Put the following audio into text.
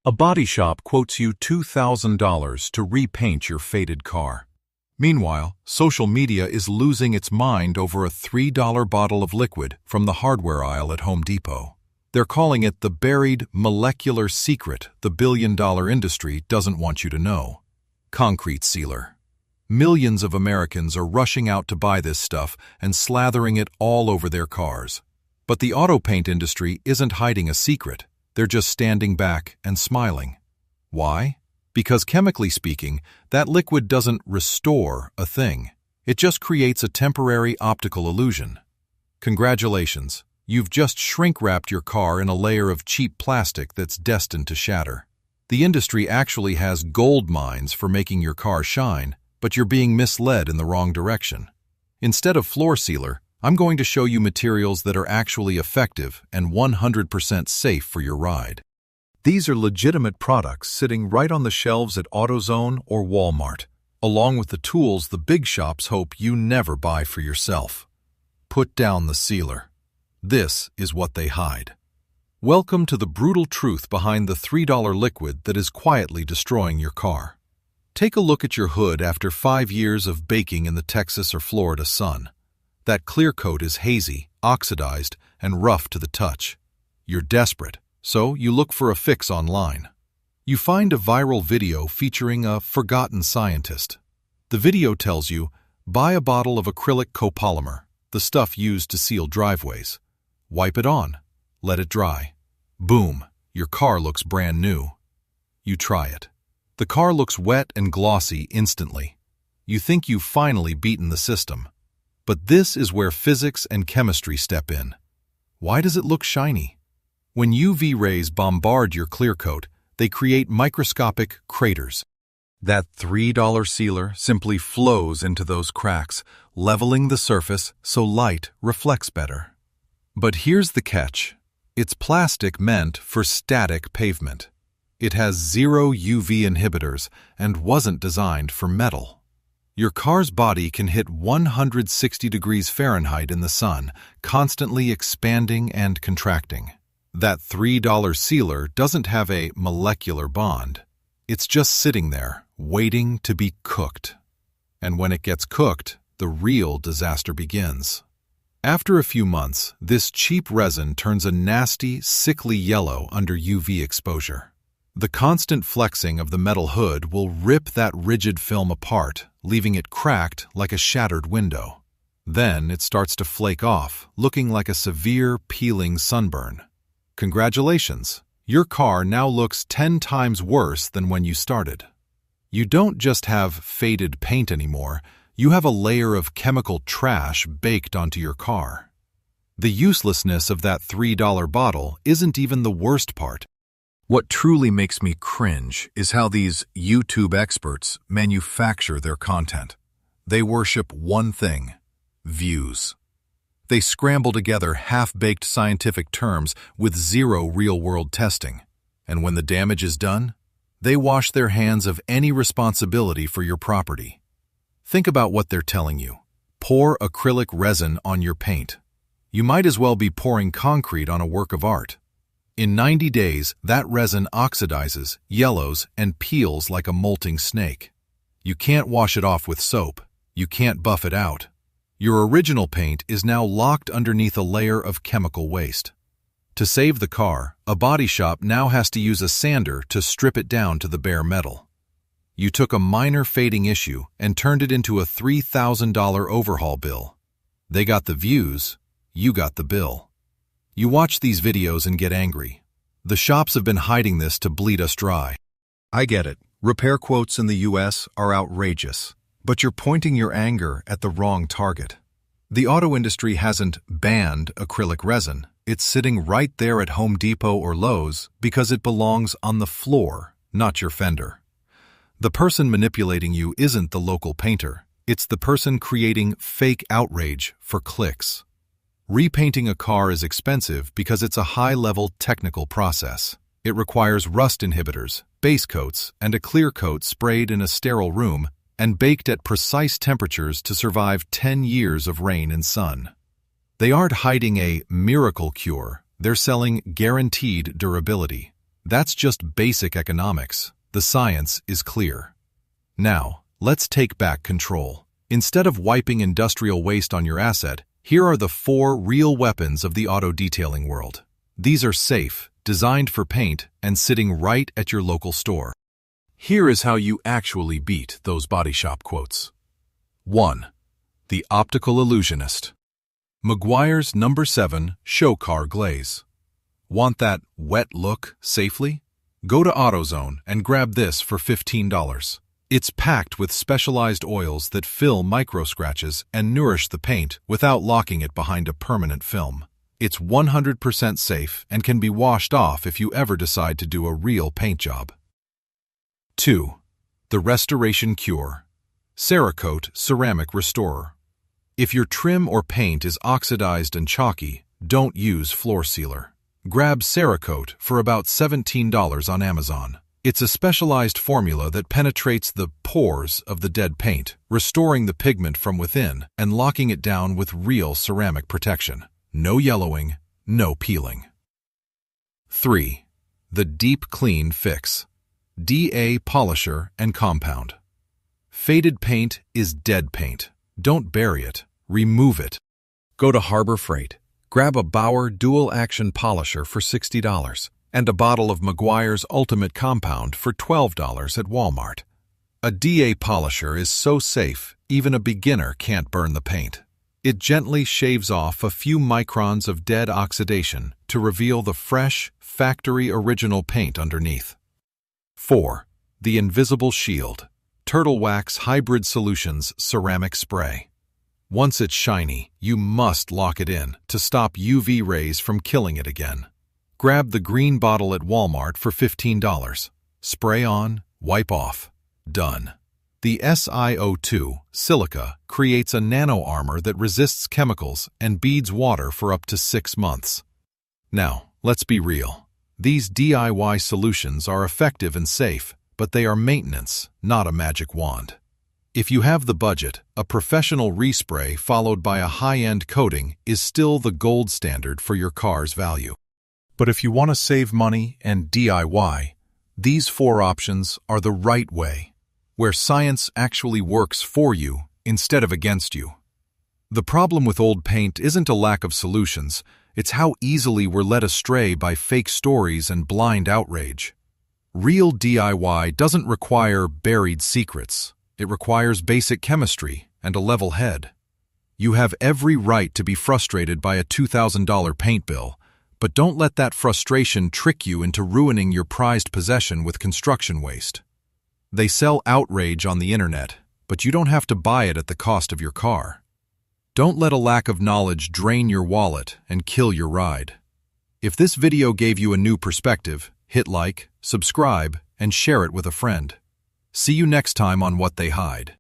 A body shop quotes you $2,000 to repaint your faded car. Meanwhile, social media is losing its mind over a $3 bottle of liquid from the hardware aisle at Home Depot. They're calling it the buried molecular secret the billion-dollar industry doesn't want you to know. Concrete sealer. Millions of Americans are rushing out to buy this stuff and slathering it all over their cars. But the auto paint industry isn't hiding a secret. They're just standing back and smiling. Why? Because chemically speaking, that liquid doesn't restore a thing. It just creates a temporary optical illusion. Congratulations, you've just shrink-wrapped your car in a layer of cheap plastic that's destined to shatter. The industry actually has gold mines for making your car shine, but you're being misled in the wrong direction. Instead of floor sealer, I'm going to show you materials that are actually effective and 100% safe for your ride. These are legitimate products sitting right on the shelves at AutoZone or Walmart, along with the tools the big shops hope you never buy for yourself. Put down the sealer. This is what they hide. Welcome to the brutal truth behind the $3 liquid that is quietly destroying your car. Take a look at your hood after 5 years of baking in the Texas or Florida sun. That clear coat is hazy, oxidized, and rough to the touch. You're desperate, so you look for a fix online. You find a viral video featuring a forgotten scientist. The video tells you, buy a bottle of acrylic copolymer, the stuff used to seal driveways. Wipe it on. Let it dry. Boom, your car looks brand new. You try it. The car looks wet and glossy instantly. You think you've finally beaten the system. But this is where physics and chemistry step in. Why does it look shiny? When UV rays bombard your clear coat, they create microscopic craters. That $3 sealer simply flows into those cracks, leveling the surface so light reflects better. But here's the catch. It's plastic meant for static pavement. It has 0 UV inhibitors and wasn't designed for metal. Your car's body can hit 160 degrees Fahrenheit in the sun, constantly expanding and contracting. That $3 sealer doesn't have a molecular bond. It's just sitting there, waiting to be cooked. And when it gets cooked, the real disaster begins. After a few months, this cheap resin turns a nasty, sickly yellow under UV exposure. The constant flexing of the metal hood will rip that rigid film apart, leaving it cracked like a shattered window. Then it starts to flake off, looking like a severe, peeling sunburn. Congratulations! Your car now looks 10 times worse than when you started. You don't just have faded paint anymore, you have a layer of chemical trash baked onto your car. The uselessness of that $3 bottle isn't even the worst part. What truly makes me cringe is how these YouTube experts manufacture their content. They worship one thing: views. They scramble together half-baked scientific terms with 0 real-world testing. And when the damage is done, they wash their hands of any responsibility for your property. Think about what they're telling you. Pour acrylic resin on your paint. You might as well be pouring concrete on a work of art. In 90 days, that resin oxidizes, yellows, and peels like a molting snake. You can't wash it off with soap. You can't buff it out. Your original paint is now locked underneath a layer of chemical waste. To save the car, a body shop now has to use a sander to strip it down to the bare metal. You took a minor fading issue and turned it into a $3,000 overhaul bill. They got the views, you got the bill. You watch these videos and get angry. The shops have been hiding this to bleed us dry. I get it. Repair quotes in the US are outrageous. But you're pointing your anger at the wrong target. The auto industry hasn't banned acrylic resin. It's sitting right there at Home Depot or Lowe's because it belongs on the floor, not your fender. The person manipulating you isn't the local painter. It's the person creating fake outrage for clicks. Repainting a car is expensive because it's a high-level technical process. It requires rust inhibitors, base coats, and a clear coat sprayed in a sterile room and baked at precise temperatures to survive 10 years of rain and sun. They aren't hiding a miracle cure, they're selling guaranteed durability. That's just basic economics. The science is clear. Now, let's take back control. Instead of wiping industrial waste on your asset, here are the 4 real weapons of the auto detailing world. These are safe, designed for paint, and sitting right at your local store. Here is how you actually beat those body shop quotes. 1. The Optical Illusionist. Meguiar's No. 7 Show Car Glaze. Want that wet look safely? Go to AutoZone and grab this for $15. It's packed with specialized oils that fill micro-scratches and nourish the paint without locking it behind a permanent film. It's 100% safe and can be washed off if you ever decide to do a real paint job. 2. The Restoration Cure. Cerakote Ceramic Restorer. If your trim or paint is oxidized and chalky, don't use floor sealer. Grab Cerakote for about $17 on Amazon. It's a specialized formula that penetrates the pores of the dead paint, restoring the pigment from within and locking it down with real ceramic protection. No yellowing, no peeling. 3. The Deep Clean Fix. DA Polisher and Compound. Faded paint is dead paint. Don't bury it, remove it. Go to Harbor Freight. Grab a Bauer Dual Action Polisher for $60 and a bottle of Meguiar's Ultimate Compound for $12 at Walmart. A DA polisher is so safe, even a beginner can't burn the paint. It gently shaves off a few microns of dead oxidation to reveal the fresh, factory original paint underneath. 4. The Invisible Shield. Turtle Wax Hybrid Solutions Ceramic Spray. Once it's shiny, you must lock it in to stop UV rays from killing it again. Grab the green bottle at Walmart for $15. Spray on, wipe off. Done. The SiO2 silica creates a nano armor that resists chemicals and beads water for up to 6 months. Now, let's be real. These DIY solutions are effective and safe, but they are maintenance, not a magic wand. If you have the budget, a professional respray followed by a high-end coating is still the gold standard for your car's value. But if you want to save money and DIY, these 4 options are the right way, where science actually works for you instead of against you. The problem with old paint isn't a lack of solutions, it's how easily we're led astray by fake stories and blind outrage. Real DIY doesn't require buried secrets. It requires basic chemistry and a level head. You have every right to be frustrated by a $2,000 paint bill, but don't let that frustration trick you into ruining your prized possession with construction waste. They sell Outrage on the internet, but you don't have to buy it at the cost of your car. Don't let a lack of knowledge drain your wallet and kill your ride. If this video gave you a new perspective, hit like, subscribe, and share it with a friend. See you next time on What They Hide.